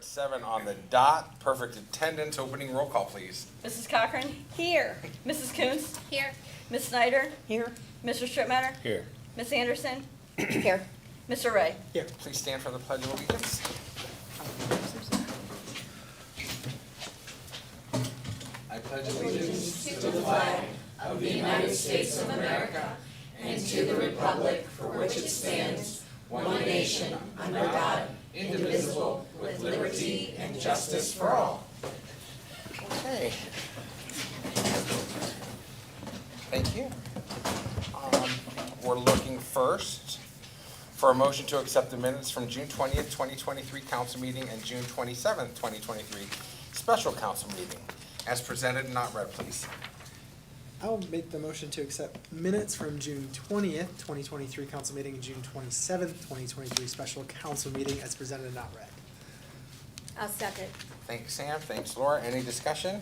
at 7 on the dot. Perfect attendance. Opening roll call, please. Mrs. Cochran? Here. Mrs. Coons? Here. Ms. Snyder? Here. Mr. Strittmatter? Here. Ms. Anderson? Here. Mr. Ray? Here. Please stand for the Pledge of Allegiance. I pledge allegiance to the flag of the United States of America and to the republic for which it stands, one nation, under God, indivisible, with liberty and justice for all. Okay. Thank you. We're looking first for a motion to accept the minutes from June 20th, 2023 council meeting and June 27th, 2023 special council meeting. As presented and not read, please. I'll make the motion to accept minutes from June 20th, 2023 council meeting and June 27th, 2023 special council meeting as presented and not read. I'll second. Thanks, Sam. Thanks, Laura. Any discussion?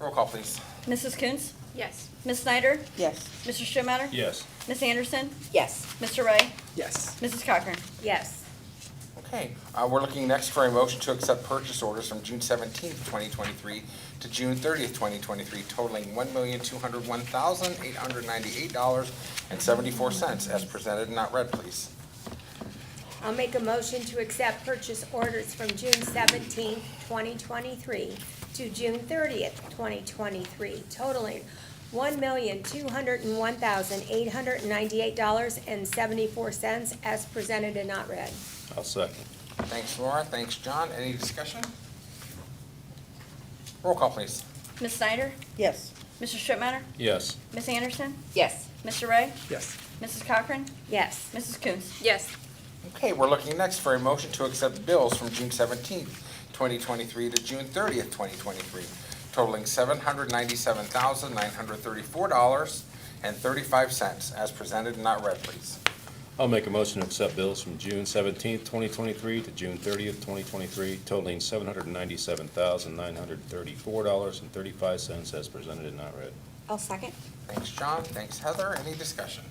Roll call, please. Mrs. Coons? Yes. Ms. Snyder? Yes. Mr. Strittmatter? Yes. Ms. Anderson? Yes. Mr. Ray? Yes. Mrs. Cochran? Yes. Okay, we're looking next for a motion to accept purchase orders from June 17th, 2023 to June 30th, 2023 totaling $1,201,898.74 as presented and not read, please. I'll make a motion to accept purchase orders from June 17th, 2023 to June 30th, 2023 totaling $1,201,898.74 as presented and not read. I'll second. Thanks, Laura. Thanks, John. Any discussion? Roll call, please. Ms. Snyder? Yes. Mr. Strittmatter? Yes. Ms. Anderson? Yes. Mr. Ray? Yes. Mrs. Cochran? Yes. Mrs. Coons? Yes. Okay, we're looking next for a motion to accept bills from June 17th, 2023 to June 30th, 2023 totaling $797,934.35 as presented and not read, please. I'll make a motion to accept bills from June 17th, 2023 to June 30th, 2023 totaling $797,934.35 as presented and not read. I'll second. Thanks, John. Thanks, Heather. Any discussion?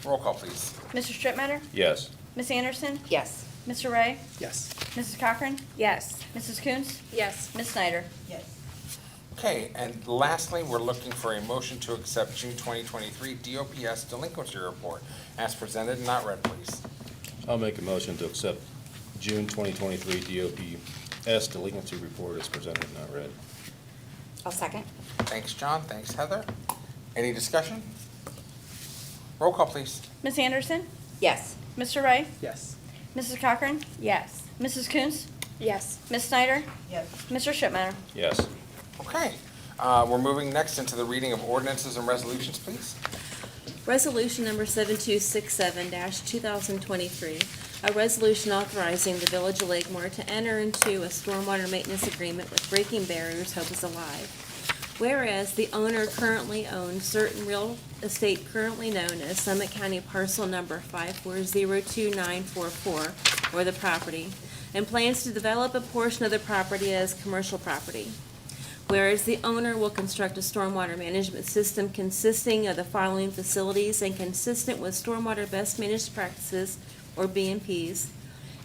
Roll call, please. Mr. Strittmatter? Yes. Ms. Anderson? Yes. Mr. Ray? Yes. Mrs. Cochran? Yes. Mrs. Coons? Yes. Ms. Snyder? Yes. Okay, and lastly, we're looking for a motion to accept June 2023 DOPS delinquency report as presented and not read, please. I'll make a motion to accept June 2023 DOPS delinquency report as presented and not read. I'll second. Thanks, John. Thanks, Heather. Any discussion? Roll call, please. Ms. Anderson? Yes. Mr. Ray? Yes. Mrs. Cochran? Yes. Mrs. Coons? Yes. Ms. Snyder? Yes. Mr. Strittmatter? Yes. Okay, we're moving next into the reading of ordinances and resolutions, please. Resolution number 7267-2023, a resolution authorizing the Village of Lakemore to enter into a stormwater maintenance agreement with Breaking Barriers Hope is Alive. Whereas the owner currently owns certain real estate currently known as Summit County Parcel Number 54,02944, or the property, and plans to develop a portion of the property as commercial property. Whereas the owner will construct a stormwater management system consisting of the following facilities and consistent with Stormwater Best Managed Practices, or BMPs: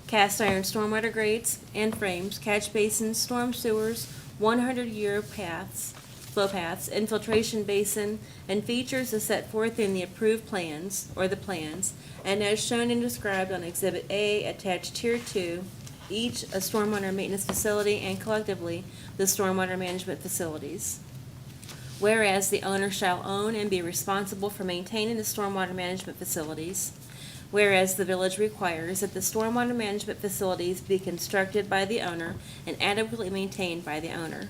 cast iron stormwater grates and frames, catch basins, storm sewers, 100-year paths, flow paths, infiltration basin, and features as set forth in the approved plans, or the plans, and as shown and described on Exhibit A attached Tier 2, each a stormwater maintenance facility and collectively the stormwater management facilities. Whereas the owner shall own and be responsible for maintaining the stormwater management facilities. Whereas the village requires that the stormwater management facilities be constructed by the owner and adequately maintained by the owner.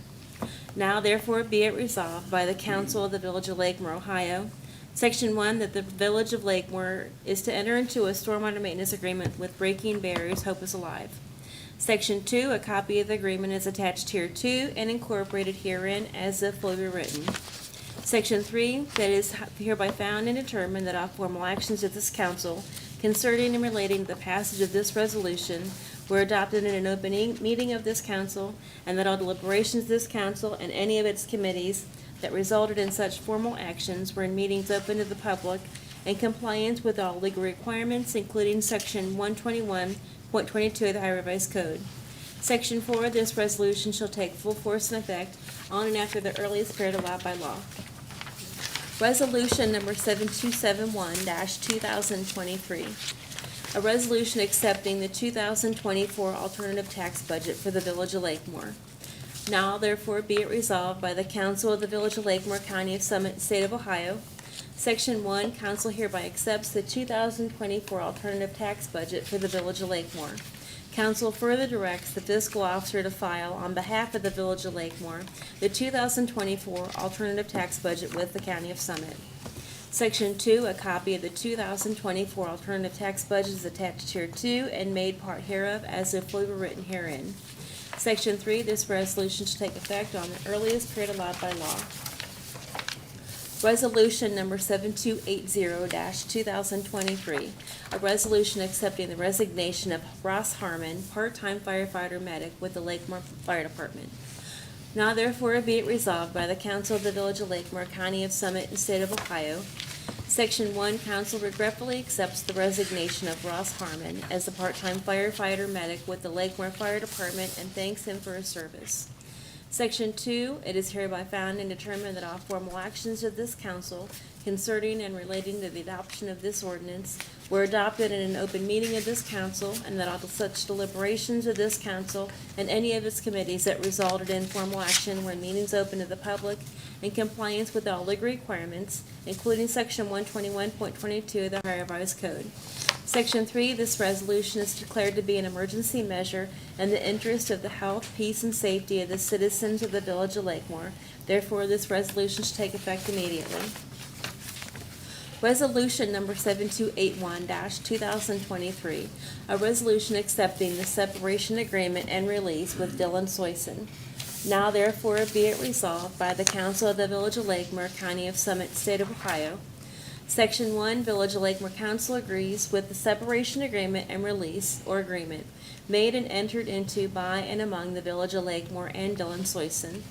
Now therefore be it resolved by the Council of the Village of Lakemore, Ohio, Section 1, that the Village of Lakemore is to enter into a stormwater maintenance agreement with Breaking Barriers Hope is Alive. Section 2, a copy of the agreement is attached here to and incorporated herein as if fully written. Section 3, that is hereby found and determined that all formal actions of this council concerning and relating to the passage of this resolution were adopted in an open meeting of this council, and that all deliberations of this council and any of its committees that resulted in such formal actions were in meetings open to the public in compliance with all legal requirements, including Section 121 22 of the Ohio Revised Code. Section 4, this resolution shall take full force and effect on and after the earliest period allowed by law. Resolution number 7271-2023. A resolution accepting the 2024 alternative tax budget for the Village of Lakemore. Now therefore be it resolved by the Council of the Village of Lakemore, County of Summit, State of Ohio. Section 1, council hereby accepts the 2024 alternative tax budget for the Village of Lakemore. Council further directs the fiscal officer to file on behalf of the Village of Lakemore the 2024 alternative tax budget with the County of Summit. Section 2, a copy of the 2024 alternative tax budget is attached here to and made part hereof as if fully written herein. Section 3, this resolution shall take effect on the earliest period allowed by law. Resolution number 7280-2023, a resolution accepting the resignation of Ross Harmon, part-time firefighter medic with the Lakemore Fire Department. Now therefore be it resolved by the Council of the Village of Lakemore, County of Summit, and State of Ohio. Section 1, council regretfully accepts the resignation of Ross Harmon as a part-time firefighter medic with the Lakemore Fire Department and thanks him for his service. Section 2, it is hereby found and determined that all formal actions of this council concerning and relating to the adoption of this ordinance were adopted in an open meeting of this council, and that all such deliberations of this council and any of its committees that resulted in formal action were in meetings open to the public in compliance with all legal requirements, including Section 121.22 of the Ohio Revised Code. Section 3, this resolution is declared to be an emergency measure in the interest of the health, peace, and safety of the citizens of the Village of Lakemore. Therefore, this resolution should take effect immediately. Resolution number 7281-2023, a resolution accepting the separation agreement and release with Dylan Soyson. Now therefore be it resolved by the Council of the Village of Lakemore, County of Summit, State of Ohio. Section 1, Village of Lakemore Council agrees with the separation agreement and release, or agreement, made and entered into by and among the Village of Lakemore and Dylan Soyson.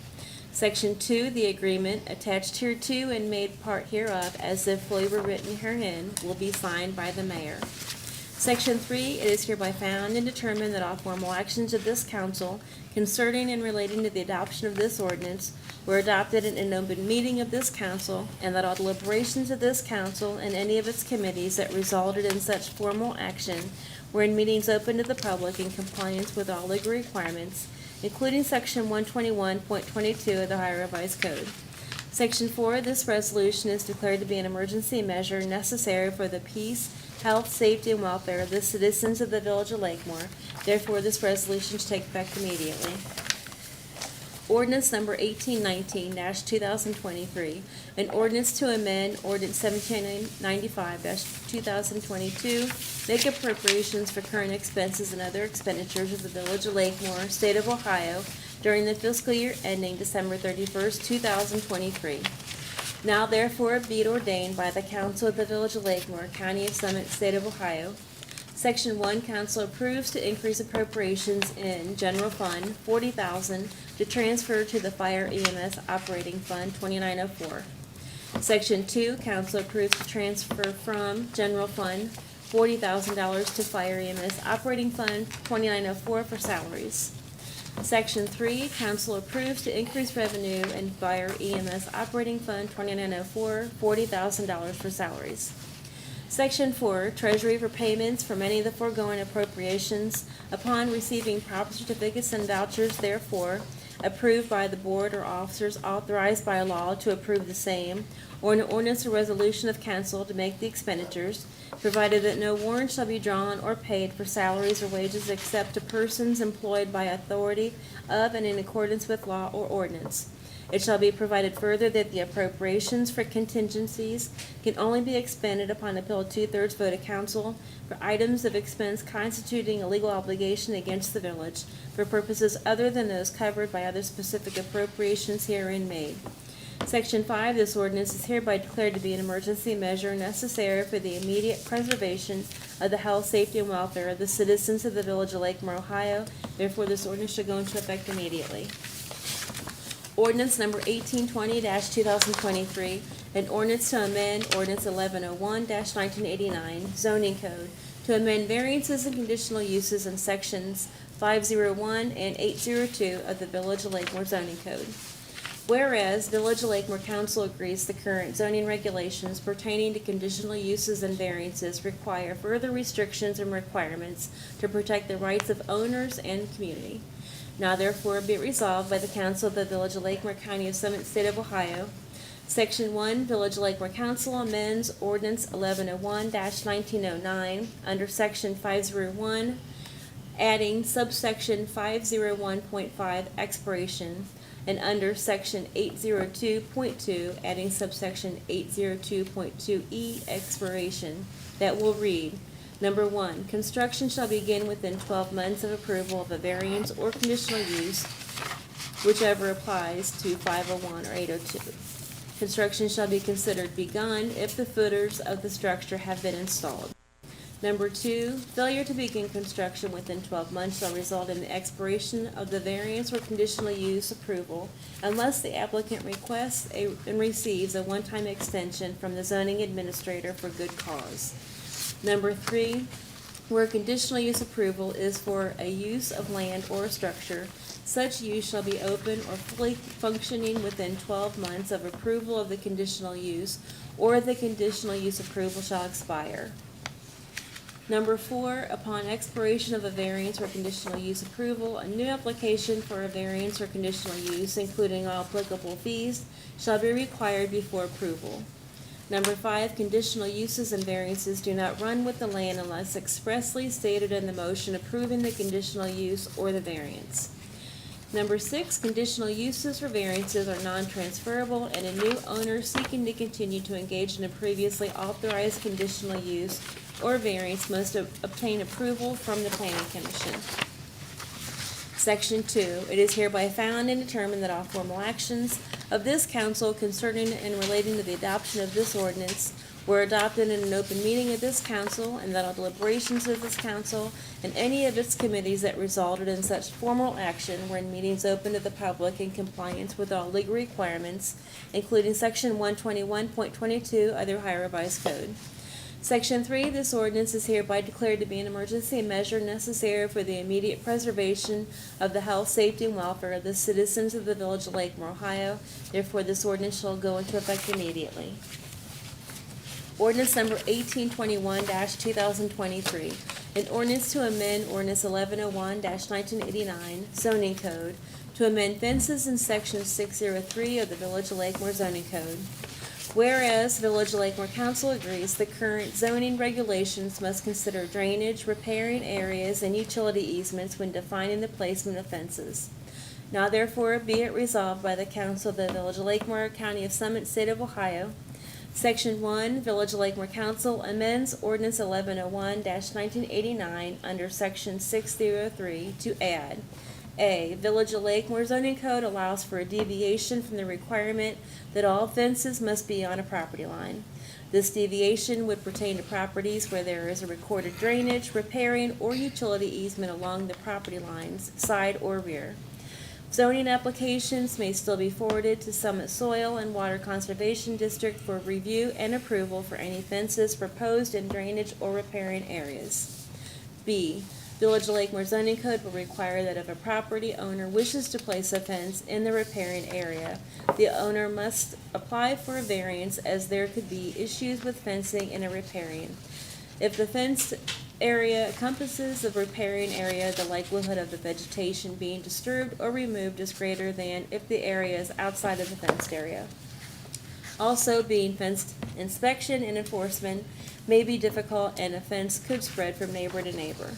Section 2, the agreement attached hereto and made part hereof as if fully were written herein will be signed by the mayor. Section 3, it is hereby found and determined that all formal actions of this council concerning and relating to the adoption of this ordinance were adopted in an open meeting of this council, and that all deliberations of this council and any of its committees that resulted in such formal action were in meetings open to the public in compliance with all legal requirements, including Section 121.22 of the Ohio Revised Code. Section 4, this resolution is declared to be an emergency measure necessary for the peace, health, safety, and welfare of the citizens of the Village of Lakemore. Therefore, this resolution should take effect immediately. Ordinance number 1819-2023, an ordinance to amend Ordinance 1795-2022, make appropriations for current expenses and other expenditures of the Village of Lakemore, State of Ohio, during the fiscal year ending December 31st, 2023. Now therefore be it ordained by the Council of the Village of Lakemore, County of Summit, State of Ohio. Section 1, council approves to increase appropriations in General Fund $40,000 to transfer to the Fire EMS Operating Fund 2904. Section 2, council approves to transfer from General Fund $40,000 to Fire EMS Operating Fund 2904 for salaries. Section 3, council approves to increase revenue in Fire EMS Operating Fund 2904, $40,000 for salaries. Section 4, Treasury for payments from any of the foregoing appropriations upon receiving proper certificates and vouchers therefore approved by the board or officers authorized by law to approve the same, or an ordinance or resolution of council to make the expenditures, provided that no warrant shall be drawn or paid for salaries or wages except to persons employed by authority of and in accordance with law or ordinance. It shall be provided further that the appropriations for contingencies can only be expended upon a bill 2/3 vote of council for items of expense constituting a legal obligation against the village for purposes other than those covered by other specific appropriations herein made. Section 5, this ordinance is hereby declared to be an emergency measure necessary for the immediate preservation of the health, safety, and welfare of the citizens of the Village of Lakemore, Ohio. Therefore, this ordinance shall go into effect immediately. Ordinance number 1820-2023, an ordinance to amend Ordinance 1101-1989 zoning code to amend variances and conditional uses in sections 501 and 802 of the Village of Lakemore zoning code. Whereas Village of Lakemore Council agrees the current zoning regulations pertaining to conditional uses and variances require further restrictions and requirements to protect the rights of owners and community. Now therefore be it resolved by the Council of the Village of Lakemore, County of Summit, State of Ohio. Section 1, Village of Lakemore Council amends Ordinance 1101-1909 under Section 501, adding subsection 501.5 expiration, and under Section 802.2, adding subsection 802.2E expiration, that will read, Number 1, construction shall begin within 12 months of approval of a variance or conditional use, whichever applies to 501 or 802. Construction shall be considered begun if the footers of the structure have been installed. Number 2, failure to begin construction within 12 months shall result in the expiration of the variance or conditional use approval unless the applicant requests and receives a one-time extension from the zoning administrator for good cause. Number 3, where conditional use approval is for a use of land or a structure, such use shall be open or fully functioning within 12 months of approval of the conditional use, or the conditional use approval shall expire. Number 4, upon expiration of a variance or conditional use approval, a new application for a variance or conditional use, including all applicable fees, shall be required before approval. Number 5, conditional uses and variances do not run with the land unless expressly stated in the motion approving the conditional use or the variance. Number 6, conditional uses or variances are non-transferable, and a new owner seeking to continue to engage in a previously authorized conditional use or variance must obtain approval from the Planning Commission. Section 2, it is hereby found and determined that all formal actions of this council concerning and relating to the adoption of this ordinance were adopted in an open meeting of this council, and that all deliberations of this council and any of its committees that resulted in such formal action were in meetings open to the public in compliance with all legal requirements, including Section 121.22 of the Ohio Revised Code. Section 3, this ordinance is hereby declared to be an emergency measure necessary for the immediate preservation of the health, safety, and welfare of the citizens of the Village of Lakemore, Ohio. Therefore, this ordinance shall go into effect immediately. Ordinance number 1821-2023, an ordinance to amend Ordinance 1101-1989 zoning code to amend fences in Section 603 of the Village of Lakemore zoning code. Whereas Village of Lakemore Council agrees the current zoning regulations must consider drainage, riparian areas, and utility easements when defining the placement of fences. Now therefore be it resolved by the Council of the Village of Lakemore, County of Summit, State of Ohio. Section 1, Village of Lakemore Council amends Ordinance 1101-1989 under Section 603 to add: A, Village of Lakemore zoning code allows for a deviation from the requirement that all fences must be on a property line. This deviation would pertain to properties where there is a recorded drainage, riparian, or utility easement along the property lines, side or rear. Zoning applications may still be forwarded to Summit Soil and Water Conservation District for review and approval for any fences proposed in drainage or riparian areas. B, Village of Lakemore zoning code will require that if a property owner wishes to place a fence in the riparian area, the owner must apply for a variance, as there could be issues with fencing in a riparian. If the fenced area encompasses the riparian area, the likelihood of the vegetation being disturbed or removed is greater than if the area is outside of the fenced area. Also, being fenced, inspection and enforcement may be difficult, and a fence could spread from neighbor to neighbor.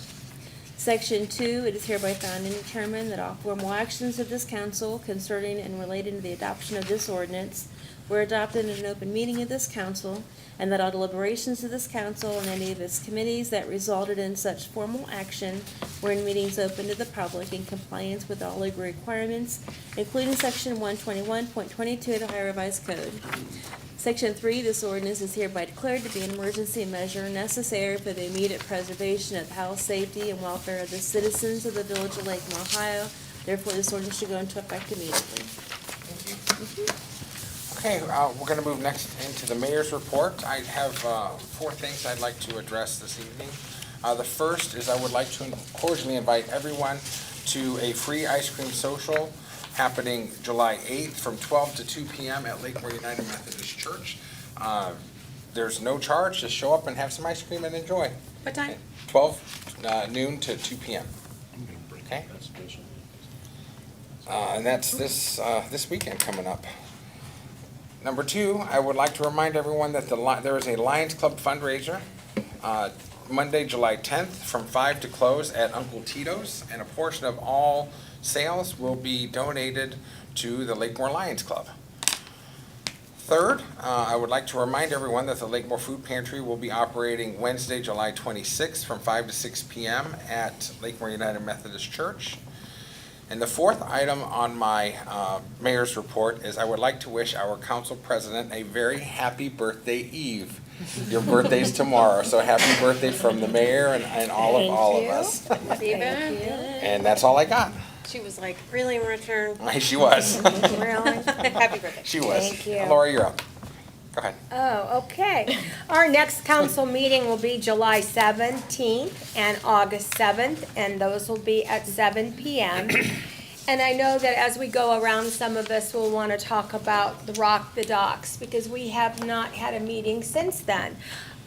Section 2, it is hereby found and determined that all formal actions of this council concerning and relating to the adoption of this ordinance were adopted in an open meeting of this council, and that all deliberations of this council and any of its committees that resulted in such formal action were in meetings open to the public in compliance with all legal requirements, including Section 121.22 of the Ohio Revised Code. Section 3, this ordinance is hereby declared to be an emergency measure necessary for the immediate preservation of the health, safety, and welfare of the citizens of the Village of Lakemore, Ohio. Therefore, this ordinance should go into effect immediately. Thank you. Okay, we're going to move next into the mayor's report. I have 4 things I'd like to address this evening. The first is I would like to cordially invite everyone to a free ice cream social happening July 8th from 12 to 2 p.m. at Lakemore United Methodist Church. There's no charge, just show up and have some ice cream and enjoy. What time? 12 noon to 2 p.m. Okay? And that's this weekend coming up. Number 2, I would like to remind everyone that there is a Lions Club fundraiser Monday, July 10th from 5 to close at Uncle Tito's, and a portion of all sales will be donated to the Lakemore Lions Club. Third, I would like to remind everyone that the Lakemore Food Pantry will be operating Wednesday, July 26th from 5 to 6 p.m. at Lakemore United Methodist Church. And the fourth item on my mayor's report is I would like to wish our council president a very happy birthday, Eve. Your birthday's tomorrow, so happy birthday from the mayor and all of us. And that's all I got. She was like, really, Richard? She was. Really? Happy birthday. She was. Thank you. Laura, you're up. Go ahead. Oh, okay. Our next council meeting will be July 17th and August 7th, and those will be at 7 p.m. And I know that as we go around, some of us will want to talk about the Rock the Docks, because we have not had a meeting since then.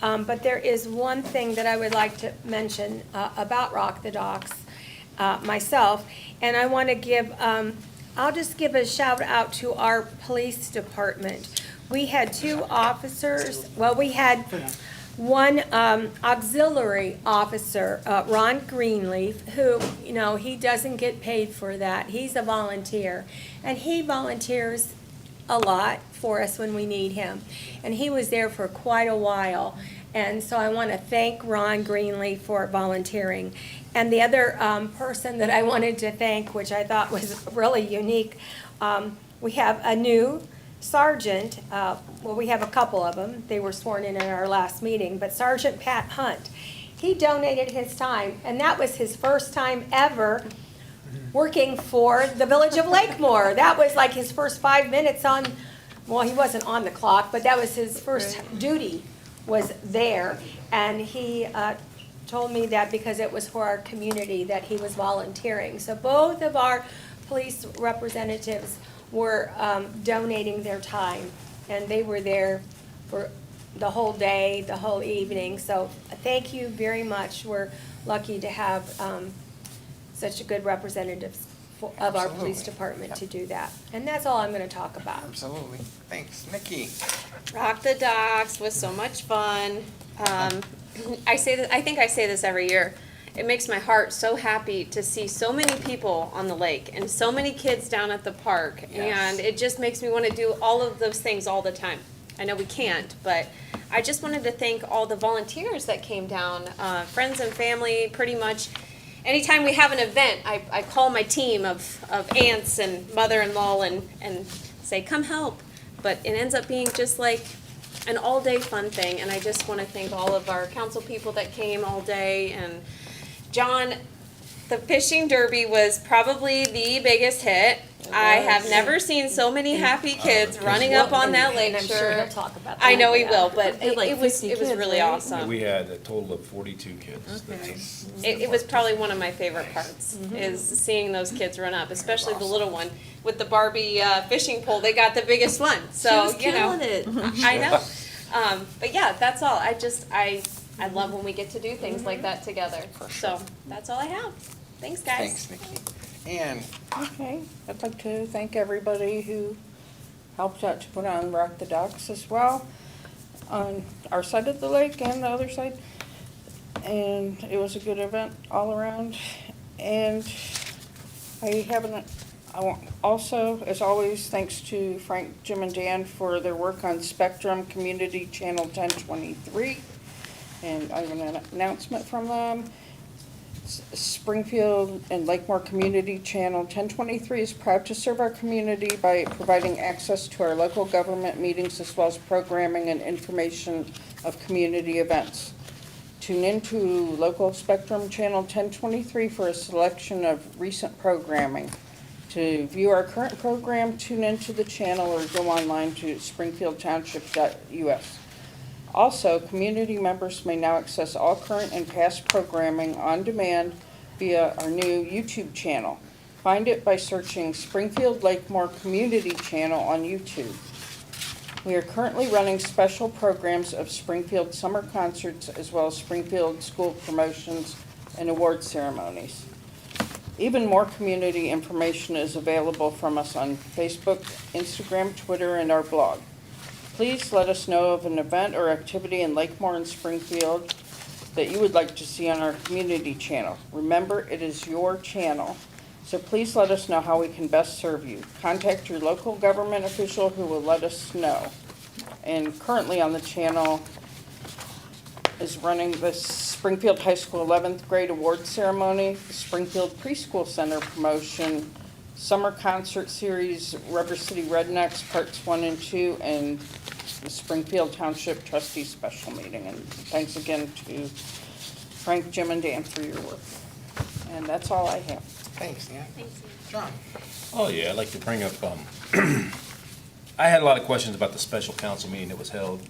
But there is one thing that I would like to mention about Rock the Docks myself, and I want to give, I'll just give a shout out to our police department. We had 2 officers, well, we had one auxiliary officer, Ron Greenleaf, who, you know, he doesn't get paid for that. He's a volunteer, and he volunteers a lot for us when we need him. And he was there for quite a while, and so I want to thank Ron Greenleaf for volunteering. And the other person that I wanted to thank, which I thought was really unique, we have a new sergeant, well, we have a couple of them. They were sworn in at our last meeting, but Sergeant Pat Hunt, he donated his time, and that was his first time ever working for the village of Lakemore. That was like his first 5 minutes on, well, he wasn't on the clock, but that was his first duty was there. And he told me that because it was for our community that he was volunteering. So both of our police representatives were donating their time, and they were there for the whole day, the whole evening. So thank you very much. We're lucky to have such a good representatives of our police Absolutely. department to do that. And that's all I'm going to talk about. Absolutely. Thanks. Nikki? Rock the Docks was so much fun. I think I say this every year. It makes my heart so happy to see so many people on the lake and so many kids down at the park. Yes. And it just makes me want to do all of those things all the time. I know we can't, but I just wanted to thank all the volunteers that came down, friends and family, pretty much. Anytime we have an event, I call my team of aunts and mother-in-law and say, come help. But it ends up being just like an all-day fun thing, and I just want to thank all of our council people that came all day. And John, the fishing derby was probably the biggest hit. I have never seen so many happy kids running up on that lake And I'm sure shore. he'll talk about that. I know he Yeah. will, but Had like it was 50 kids, really right? awesome. We had a total of 42 kids. Nice. It was probably one of my favorite parts, is seeing those kids run up, especially the little one with the Barbie fishing pole. They got the biggest one, She so was you know. killing it. I know. But yeah, that's all. I love when we get to do things like that together. So that's all I have. Thanks, guys. Thanks, Nikki. And Okay, I'd like to thank everybody who helped out to put on Rock the Docks as well, on our side of the lake and the other side. And it was a good event all around. And also, as always, thanks to Frank, Jim, and Dan for their work on Spectrum Community Channel 1023. And I have an announcement from them. Springfield and Lakemore Community Channel 1023 is proud to serve our community by providing access to our local government meetings as well as programming and information of community events. Tune in to local Spectrum Channel 1023 for a selection of recent programming. To view our current program, tune into the channel or go online to springfieldtownship.us. Also, community members may now access all current and past programming on demand via our new YouTube channel. Find it by searching Springfield Lakemore Community Channel on YouTube. We are currently running special programs of Springfield summer concerts as well as Springfield school promotions and award ceremonies. Even more community information is available from us on Facebook, Instagram, Twitter, and our blog. Please let us know of an event or activity in Lakemore and Springfield that you would like to see on our community channel. Remember, it is your channel, so please let us know how we can best serve you. Contact your local government official who will let us know. And currently on the channel is running the Springfield High School 11th grade award ceremony, the Springfield Preschool Center promotion, summer concert series, Rubber City Rednecks Parts 1 and 2, and the Springfield Township Trustees Special Meeting. And thanks again to Frank, Jim, and Dan for your work. And that's all I have. Thanks, Dan. John? Oh, yeah, I'd like to bring up, I had a lot of questions about the special council meeting that was held,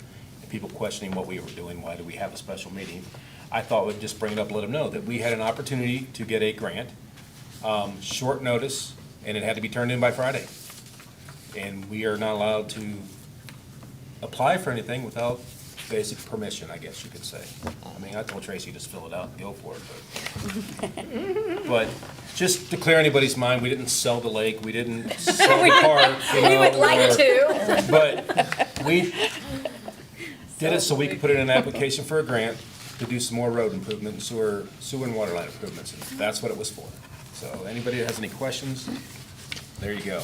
and people questioning what we were doing, why do we have a special meeting? I thought we'd just bring it up, let them know that we had an opportunity to get a grant, short notice, and it had to be turned in by Friday. And we are not allowed to apply for anything without basic permission, I guess you could say. I mean, I told Tracy just fill it out and go for it, but just to clear anybody's mind, we didn't sell the lake, we didn't sell the park, you know. We would like or- to. But we did it so we could put in an application for a grant to do some more road improvement and sewer and water line improvements, and that's what it was for. So anybody that has any questions, there you go.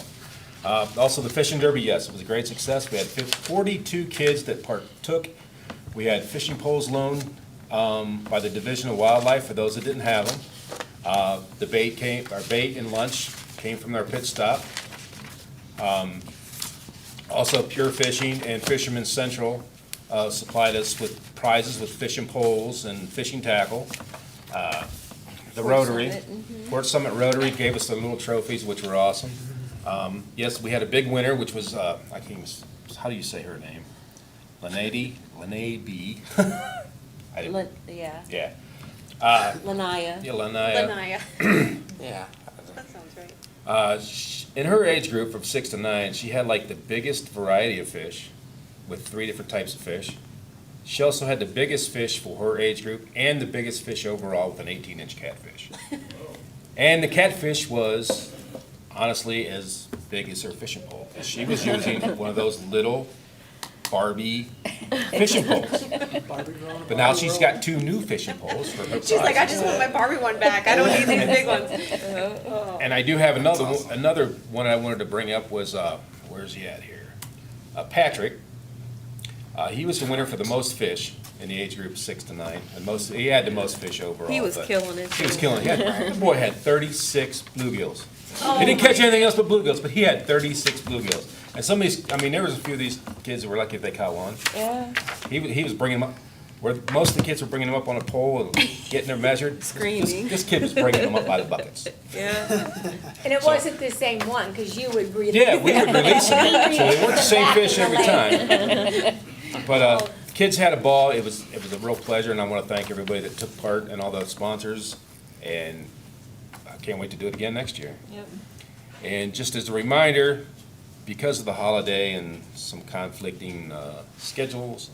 Also, the fishing derby, yes, it was a great success. We had 42 kids that partook. We had fishing poles loaned by the Division of Wildlife for those that didn't have them. The our bait and lunch came from our pit stop. Also, Pure Fishing and Fisherman's Central supplied us with prizes with fishing poles and fishing tackle. The Rotary, Fort Summit Rotary gave us the little trophies, which were awesome. Yes, we had a big winner, which was, I can't even, how do you say her name? Lene B. I didn't, Yeah, yeah. Lanaya. Yeah, Lanaya. Yeah. That sounds right. In her age group from 6 to 9, she had like the biggest variety of fish with 3 different types of fish. She also had the biggest fish for her age group and the biggest fish overall with an 18-inch catfish. And the catfish was honestly as big as her fishing pole. She was using one of those little Barbie fishing poles. Barbie girl on a But now Barbie she's roll. got 2 new fishing poles for her She's like, I size. just want my Barbie one back. I don't need these big ones. And I do have another one I wanted to bring up was, where's he at here? Patrick. He was the winner for the most fish in the age group 6 to 9. He had the most fish overall. He was but killing it. He was killing it. The boy had 36 bluegills. He didn't catch anything else but bluegills, but he had 36 bluegills. And some of these, I mean, there was a few of these kids that were lucky if they caught one. Yeah, He was bringing them up, where most of the kids were bringing them up on a pole and getting them measured. Screaming. This kid was bringing them up by the buckets. yeah. And it wasn't the same one, because you would release. Yeah, we would release them, so they weren't the same fish every time. But the kids had a ball. It was a real pleasure, and I want to thank everybody that took part and all the sponsors. And I can't wait to do it again next year. Yep. And just as a reminder, because of the holiday and some conflicting schedules,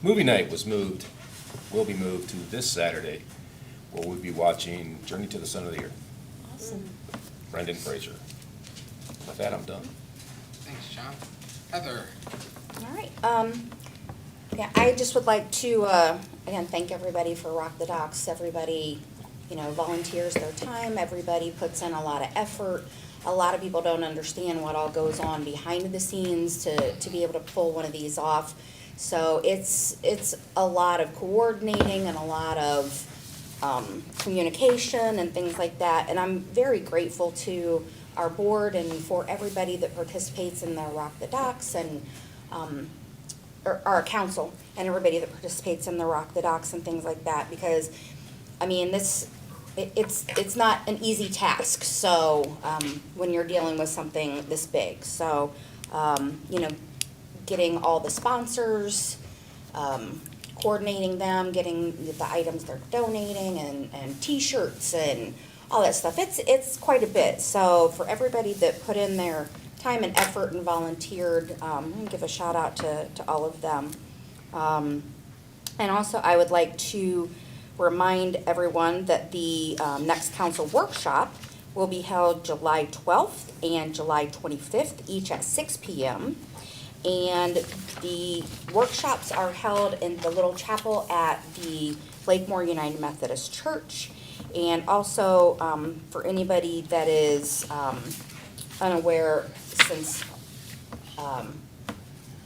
movie night will be moved to this Saturday, where we'll be watching Journey to the Center of the Earth. Awesome. Brendan Fraser. With that, I'm done. Thanks, John. Heather? All right. Yeah, I just would like to, again, thank everybody for Rock the Docks. Everybody, volunteers their time. Everybody puts in a lot of effort. A lot of people don't understand what all goes on behind the scenes to be able to pull one of these off. So it's a lot of coordinating and a lot of communication and things like that. And I'm very grateful to our board and for everybody that participates in the Rock the Docks and or our council and everybody that participates in the Rock the Docks and things like that, because, I mean, this it's not an easy task, so, when you're dealing with something this big. So, you know, getting all the sponsors, coordinating them, getting the items they're donating, and T-shirts and all that stuff. It's quite a bit. So for everybody that put in their time and effort and volunteered, I'm gonna give a shout out to all of them. And also, I would like to remind everyone that the next council workshop will be held July 12th and July 25th, each at 6 p.m. And the workshops are held in the little chapel at the Lakemore United Methodist Church. And also, for anybody that is unaware, since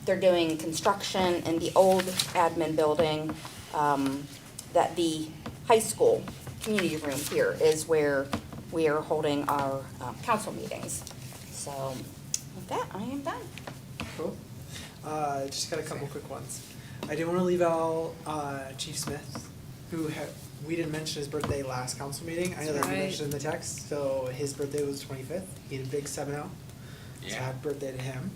they're doing construction in the old admin building, that the high school community room here is where we are holding our council meetings. So with that, I am done. Cool. Just got a couple quick ones. I didn't want to leave out Chief Smith, who we didn't mention his birthday last council meeting. I know that you Right. mentioned in the text. So his birthday was 25th. He had a big 7-0. So Yeah. happy birthday to him.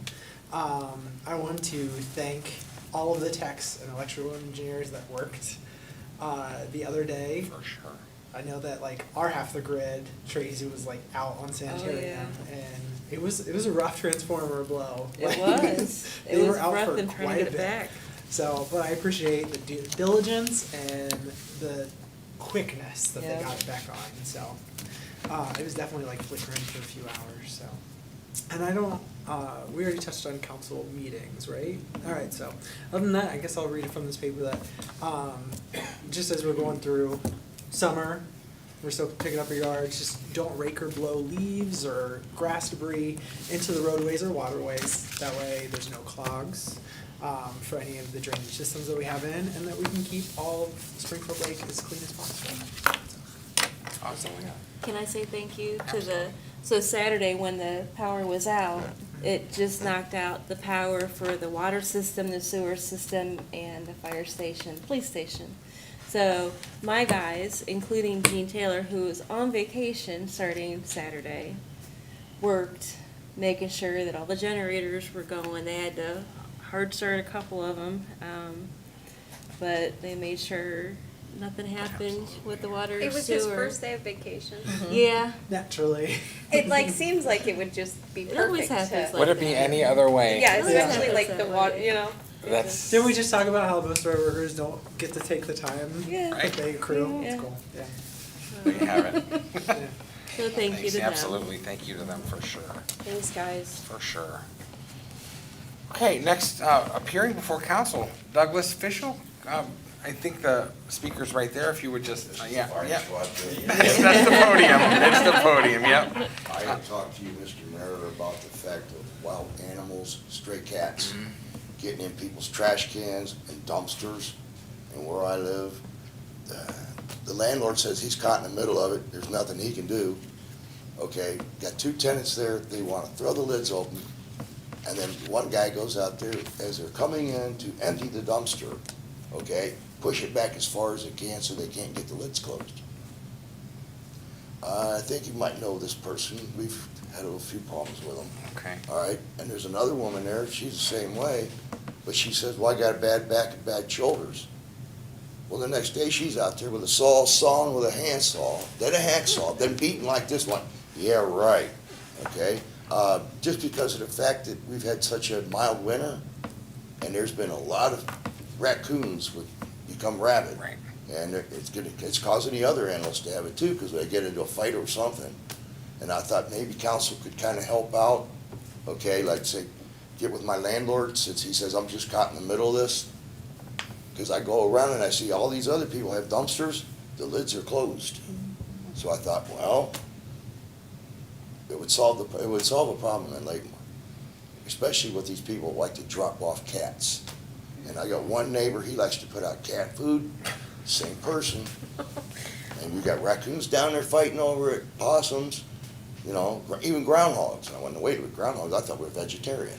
I want to thank all of the techs and electrical engineers that worked the other day. For sure. I know that like our half the grid, Tracy was like out on sanitarium, and it was a rough transformer blow. It Like, was. they It were was out rough for and trying to quite get a it bit. back. So, but I appreciate the due diligence and the quickness that Yeah. they got it back on. So it was definitely like flickering for a few hours. So, and I don't. We already touched on council meetings, right? All right. So, other than that, I guess I'll read it from this paper that just as we're going through summer, we're still picking up our yards. Just don't rake or blow leaves or grass debris into the roadways or waterways. That way, there's no clogs for any of the drainage systems that we have in, and that we can keep all of Springfield Lake as clean as possible. Awesome. Can I say thank you to so Saturday when the power was out, it just knocked out the power for the water system, the sewer system, and the fire station, police station. So my guys, including Gene Taylor, who was on vacation starting Saturday, worked making sure that all the generators were going. They had to hard start a couple of them, but they made sure nothing happened with the water It sewer. was his first day of vacation. Yeah. Naturally. It like seems like it would just be It always perfect happens to. like Would it be any other way? Yeah, Yeah. especially like the Yeah. water, you know. That's. Didn't we just talk about how most of our workers don't get to take the time Yeah. that they accrue? Yeah. It's cool, yeah. There you have it. Yeah. So thank you Thanks, to them. absolutely, thank you to them for sure, Thanks, guys. for sure. Okay, next, appearing before council, Douglas Fischel. I think the speaker's right there, if you would just, yeah. That's the podium, it's the podium, yep. I had talked to you, Mr. Mayor, about the fact of wild animals, stray cats, getting in people's trash cans and dumpsters. And where I live, the landlord says he's caught in the middle of it, there's nothing he can do. Okay, got 2 tenants there, they wanna throw the lids open, and then one guy goes out there as they're coming in to empty the dumpster, okay, push it back as far as it can so they can't get the lids closed. I think you might know this person, we've had a few problems with them. Okay. All right, and there's another woman there, she's the same way, but she says, well, I got a bad back and bad shoulders. Well, the next day, she's out there with a saw, sawing with a handsaw, then a hacksaw, then beating like this one. Yeah, right, okay? Just because of the fact that we've had such a mild winter, and there's been a lot of raccoons become rabid. Right. And it's causing the other animals to have it too, because they get into a fight or something. And I thought maybe council could kind of help out, okay, like say, get with my landlord, since he says I'm just caught in the middle of this. Because I go around and I see all these other people have dumpsters, the lids are closed. So I thought, well, it would solve a problem in Lakemore, especially with these people who like to drop off cats. And I got one neighbor, he likes to put out cat food, same person. And we got raccoons down there fighting over it, possums, you know, even groundhogs. I went, wait, with groundhogs, I thought we were vegetarian,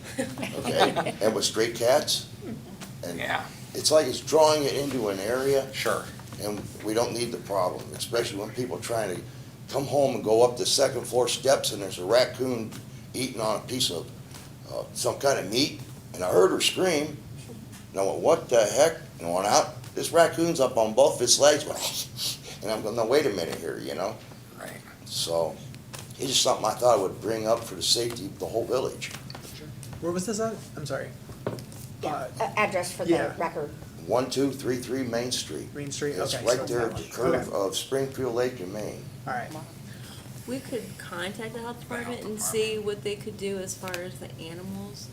okay? And with stray cats, and Yeah, it's like it's drawing it into an area, sure. and we don't need the problem, especially when people are trying to come home and go up the second floor steps and there's a raccoon eating on a piece of, some kind of meat, and I heard her scream, and I went, what the heck? And I went out, this raccoon's up on both its legs, and I'm going, no, wait a minute here, you know? Right. So, it's just something I thought I would bring up for the safety of the whole village. Where was this at? I'm sorry. Address for the Yeah. record. 1233 Main Street. Main Street, It's okay. right so there that at the one. curve Okay. of Springfield Lake and Maine. All right. We could contact the health department and see what they could do as far as the animals.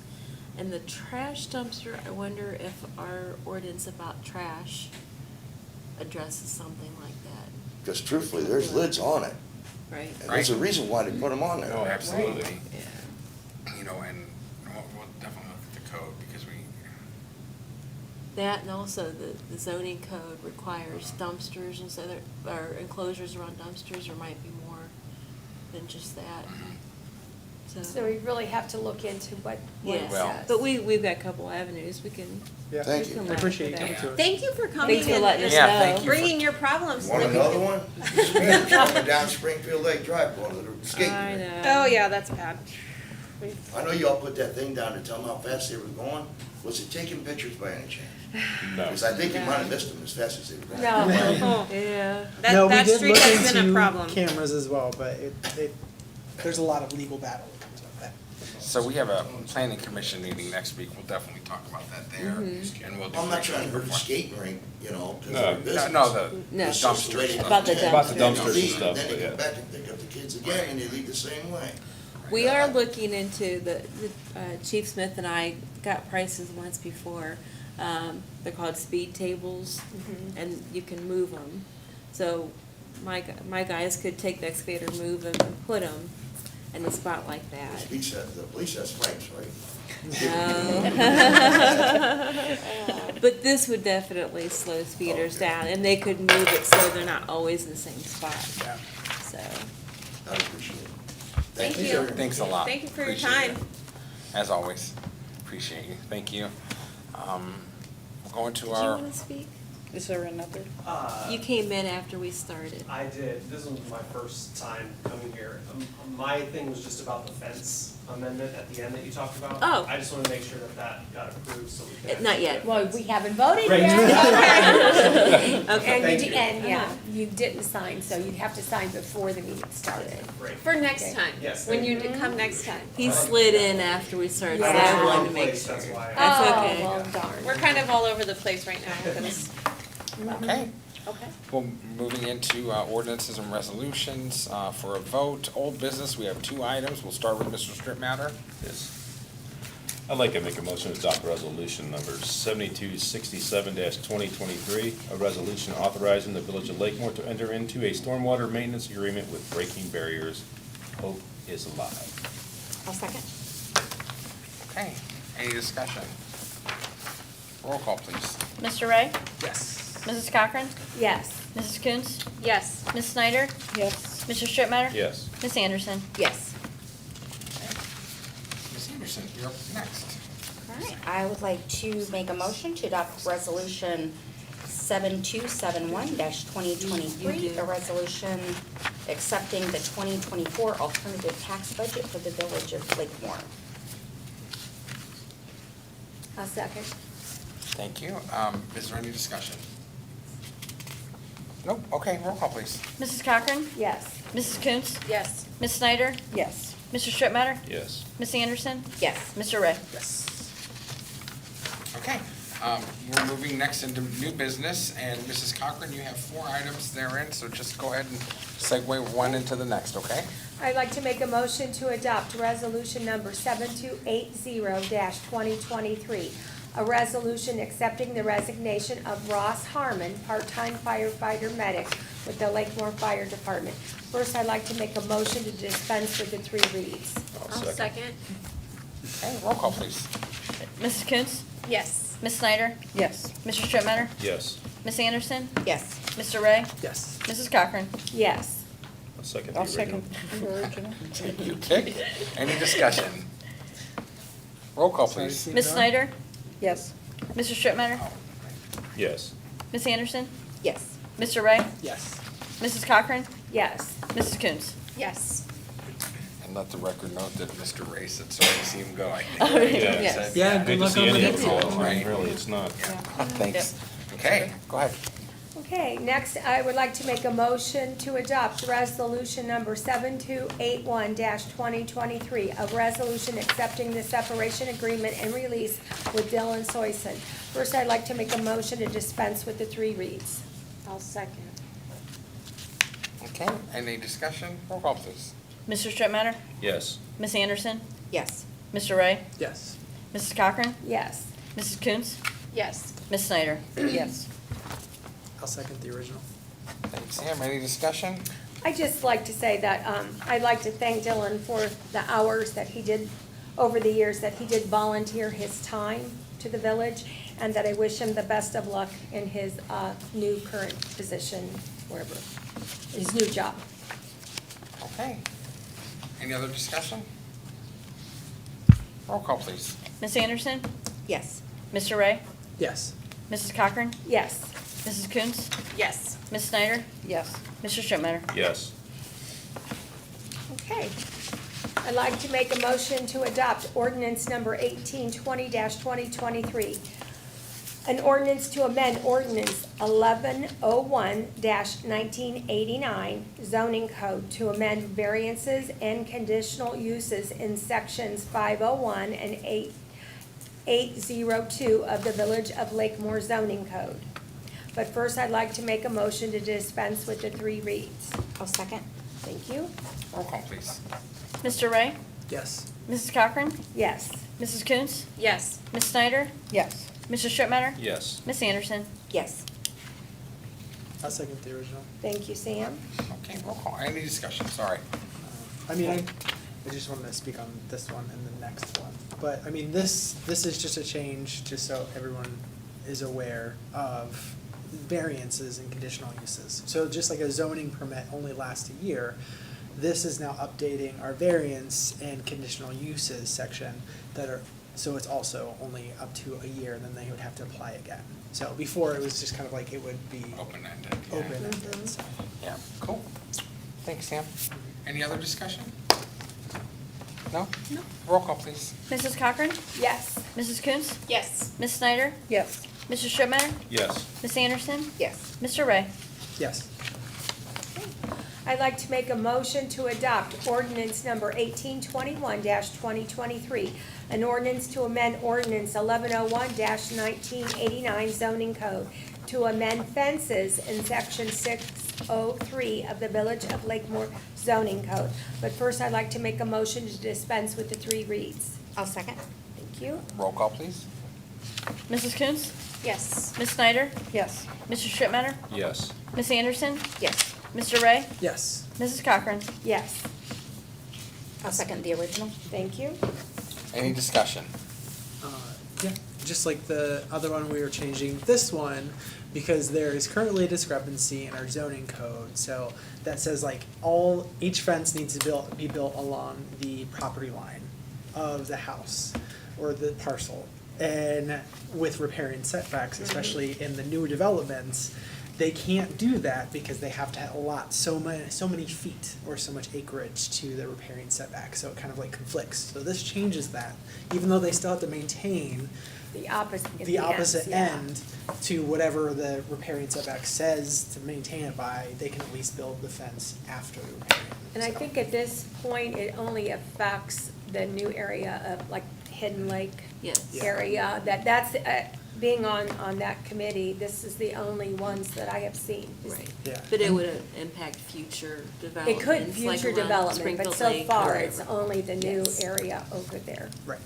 And the trash dumpster, I wonder if our ordinance about trash addresses something like that, Because truthfully, there's lids on it. right? And there's a Right. reason why they put them on No, there. absolutely. Yeah. You know, and we'll definitely look at the code because we, That and also the zoning code requires dumpsters and so there, or enclosures around dumpsters, or might be more than just that. So we really have to look into what it Yes, Well- says. but we've got a couple avenues, we can. Yeah. Thank we you. can I look appreciate you at coming that. to us. Thank you for coming Thanks for and letting us Yeah, know. thank you. bringing your problems. Want another one? Speeders coming down Springfield Lake Drive, going to the skating I rink. know. Oh, yeah, that's bad. I know y'all put that thing down to tell them how fast they were going. Was it taking pictures by any chance? No. Because I think you might have missed them as fast as they were going. No. Yeah. No, That we did street look has been a into problem. cameras as well, but there's a lot of legal battle that comes with that. so we have a planning commission meeting next week. We'll definitely talk about that there. Mm-hmm. And we'll do. I'm not trying to hurt the skating rink, you know, because No. they're No, business. no, the No. It's just the way dumpster they stuff. About the come in, About the and then dumpsters and leave, stuff, Then they but come yeah. back and pick up the kids again, and they leave the same way. We are looking into Chief Smith and I got prices once before. They're called speed tables, and you can move them. So my guys could take the excavator, move them, and put them in a spot like The that. police has spikes, right? But this would definitely slow speeders down, and they could move it so they're not always in the same spot. Yeah. So, I appreciate it. Thank you. Thanks a lot. Thank you for your Appreciate time. it. As always, appreciate you. Thank you. We're going to do you our, want to speak? Is there another? You came in after we started. I did. This was my first time coming here. My thing was just about the fence amendment at the end that you talked about. Oh. I just want to make sure that that got approved so we can. Not yet. Well, we haven't voted Right. yet. Okay. Thank you. And, yeah, you didn't sign, so you'd have to sign before the meeting started. Great. For next Okay. time. Yes, When thank you you. come next time. He slid in after we started, so I Yeah. was I in the wanted wrong to make place, sure. that's why. That's Oh, okay. well, darn. We're kind of all over the place right now because, okay. okay. Well, moving into ordinances and resolutions for a vote. Old business, we have 2 items. We'll start with Mr. Stripmatter. Yes. I'd like to make a motion to adopt resolution number 7267-2023, a resolution authorizing the Village of Lakemore to enter into a stormwater maintenance agreement with Breaking Barriers. Hope is alive. I'll second. Okay, any discussion? Roll call, please. Mr. Ray? Yes. Mrs. Cochran? Yes. Mrs. Coons? Yes. Ms. Snyder? Yes. Mr. Strittmatter? Yes. Ms. Anderson? Yes. Ms. Anderson, you're up next. All right, I would like to make a motion to adopt resolution 7271-2023, You do. a resolution accepting the 2024 alternative tax budget for the Village of Lakemore. A second. Thank you. Is there any discussion? Nope, okay, roll call, please. Mrs. Cochran? Yes. Mrs. Coons? Yes. Ms. Snyder? Yes. Mr. Strittmatter? Yes. Ms. Anderson? Yes. Mr. Ray? Yes. Okay, we're moving next into new business, and Mrs. Cochran, you have 4 items therein, so just go ahead and segue one into the next, okay? I'd like to make a motion to adopt resolution number 7280-2023, a resolution accepting the resignation of Ross Harmon, part-time firefighter medic with the Lakemore Fire Department. First, I'd like to make a motion to dispense with the 3 reads. I'll second. Okay, roll call, please. Mrs. Coons? Yes. Ms. Snyder? Yes. Mr. Strittmatter? Yes. Ms. Anderson? Yes. Mr. Ray? Yes. Mrs. Cochran? Yes. I'll second the I'll original. second the original. Okay, any discussion? Roll call, please. Ms. Snyder? Yes. Mr. Strittmatter? Oh, Yes. Ms. Anderson? Yes. Mr. Ray? Yes. Mrs. Cochran? Yes. Mrs. Coons? Yes. And let the record note that Mr. Ray said, sorry to see him go, I think. Oh, He yeah. said, Yeah, Hate good to luck see on the any of next it go. one. I mean, really, it's not. Thanks. Okay, go ahead. Okay, next, I would like to make a motion to adopt resolution number 7281-2023, a resolution accepting the separation agreement and release with Dylan Soyson. First, I'd like to make a motion to dispense with the 3 reads. I'll second. Okay, any discussion? Roll call, please. Mr. Strittmatter? Yes. Miss Anderson? Yes. Mr. Ray? Yes. Mrs. Cochran? Yes. Mrs. Coons? Yes. Miss Snyder? Yes. I'll second the original. Thanks, Sam. Any discussion? I'd just like to say that I'd like to thank Dylan for the hours that he did, over the years, that he did volunteer his time to the village, and that I wish him the best of luck in his new current position, wherever, his new job. Okay. Any other discussion? Roll call, please. Miss Anderson? Yes. Mr. Ray? Yes. Mrs. Cochran? Yes. Mrs. Coons? Yes. Miss Snyder? Yes. Mr. Strittmatter? Yes. Okay. I'd like to make a motion to adopt ordinance number 1820-2023. An ordinance to amend ordinance 1101-1989 zoning code to amend variances and conditional uses in sections 501 and 802 of the Village of Lakemore zoning code. But first, I'd like to make a motion to dispense with the 3 reads. I'll second. Thank you. Roll call, please. Mr. Ray? Yes. Mrs. Cochran? Yes. Mrs. Coons? Yes. Miss Snyder? Yes. Mr. Strittmatter? Yes. Miss Anderson? Yes. I'll second the original. Thank you, Sam. Okay, roll call. Any discussion? Sorry. I mean, I just wanted to speak on this one and the next one. But, I mean, this is just a change, just so everyone is aware of variances and conditional uses. So just like a zoning permit only lasts a year, this is now updating our variance and conditional uses section that are, so it's also only up to a year, and then they would have to apply again. So before, it was just kind of like it would be Open-ended. yeah. open-ended, so. Yeah, cool. Thanks, Sam. Any other discussion? No? No. Roll call, please. Mrs. Cochran? Yes. Mrs. Coons? Yes. Miss Snyder? Yes. Mr. Strittmatter? Yes. Miss Anderson? Yes. Mr. Ray? Yes. I'd like to make a motion to adopt ordinance number 1821-2023, an ordinance to amend ordinance 1101-1989 zoning code to amend fences in section 603 of the Village of Lakemore zoning code. But first, I'd like to make a motion to dispense with the 3 reads. I'll second. Thank you. Roll call, please. Mrs. Coons? Yes. Miss Snyder? Yes. Mr. Strittmatter? Yes. Miss Anderson? Yes. Mr. Ray? Yes. Mrs. Cochran? Yes. I'll second the original. Thank you. Any discussion? Yeah, just like the other one, we were changing this one because there is currently a discrepancy in our zoning code. So that says like each fence needs to be built along the property line of the house or the parcel. And with riparian setbacks, especially in the newer developments, they can't do that because they have to allot so many feet or so much acreage to the riparian setback, so it kind of like conflicts. So this changes that, even though they still have to maintain The opposite. at the ends, opposite yeah. end to whatever the riparian setback says to maintain it by, they can at least build the fence after the riparian. And I So, think at this point, it only affects the new area of like Hidden Lake Yes. Yeah. area, that's, being on that committee, this is the only ones that I have seen. Right. Yeah. But it would impact future It developments. could like future around development, but Springfield so Lake far, or it's wherever. only the new Yes. area over there. Right.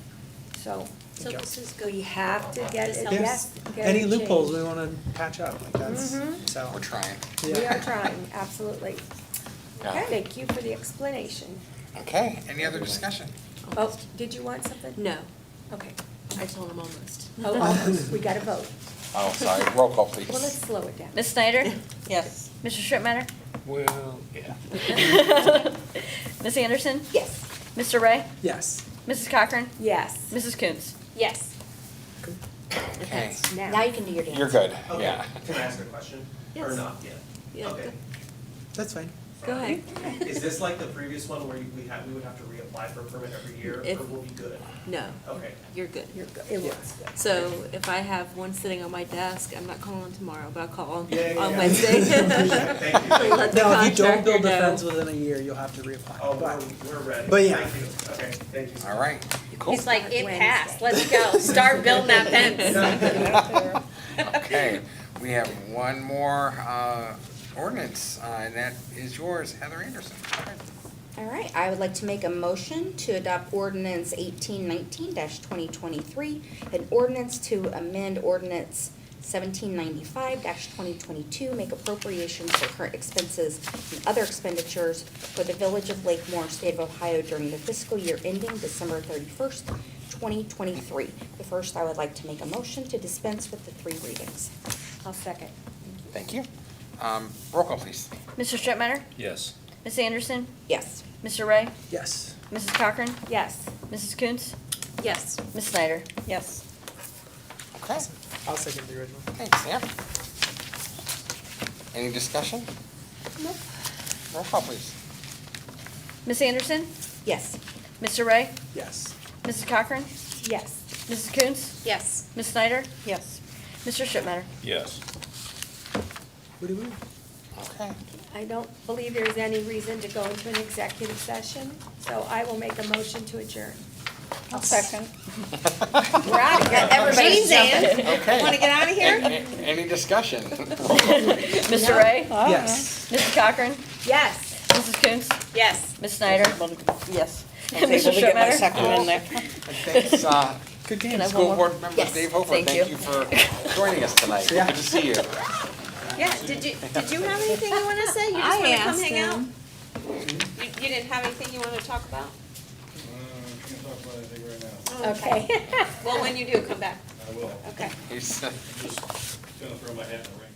So, So this is good. we have to get it, This yes. helps. get Any it loopholes we changed. wanna patch up, like that's, Mhm. so. We're trying. We yeah. are trying, absolutely. Yeah. Thank you for the explanation. Okay, any other discussion? Oh, did you want something? No, Okay. I told him almost. Oh, almost. We gotta vote. Oh, sorry. Roll call, please. Well, let's slow it down. Miss Snyder? Yes. Mr. Strittmatter? Well, yeah. Miss Anderson? Yes. Mr. Ray? Yes. Mrs. Cochran? Yes. Mrs. Coons? Yes. Okay. Now you can do your dance. You're good, Okay, yeah. can I ask a question? Yes. not yet? Yeah, Okay. That's fine. Go ahead. Is this like the previous one where we would have to reapply for a permit every year, If- or will be good? No, Okay. you're good. You're good. It looks good. So if I have one sitting on my desk, I'm not calling tomorrow, but I'll call on Yeah, yeah, yeah. Wednesday. Thank you. Let the No, if you don't build contractor the know. fence within a year, you'll have to reapply. Oh, But- we're ready. but yeah. Thank you. Okay, thank you. All right, cool. He's like, it Wednesday. passed, let's go, start building that fence. Okay, we have one more ordinance, and that is yours, Heather Anderson. Go ahead. All right, I would like to make a motion to adopt ordinance 1819-2023, an ordinance to amend ordinance 1795-2022, make appropriations for current expenses and other expenditures for the Village of Lakemore, State of Ohio during the fiscal year ending December 31st, 2023. But first, I would like to make a motion to dispense with the 3 readings. I'll second. Thank you. Roll call, please. Mr. Strittmatter? Yes. Ms. Anderson? Yes. Mr. Ray? Yes. Mrs. Cochran? Yes. Mrs. Coontz? Yes. Ms. Snyder? Yes. Okay, I'll second the original. thanks, Sam. Any discussion? Nope. Roll call, please. Ms. Anderson? Yes. Mr. Ray? Yes. Mrs. Cochran? Yes. Mrs. Coontz? Yes. Ms. Snyder? Yes. Mr. Strittmatter? Yes. Woo-doo-woo. Okay, I don't believe there's any reason to go into an executive session, so I will make a motion to adjourn. I'll second. We're out of here. Everybody's Jane's in. okay. Want to get out of here? Any discussion? Mr. Ray? Yes. Mrs. Cochran? Yes. Mrs. Coontz? Yes. Ms. Snyder? Yes. Mr. Strittmatter? Second in there. Thanks, Good Can I game. have School one more? Board Member Yes, Dave Hofer, thank thank you. you for joining us tonight. Yeah. Good to see you. Yeah, did you have anything you want to say? You just I want to come asked hang out? him. You didn't have anything you want to talk about? Can't talk about anything right now. Okay. Well, when you do, come back. I will. Okay. He's, Just gonna throw my hat in the ring.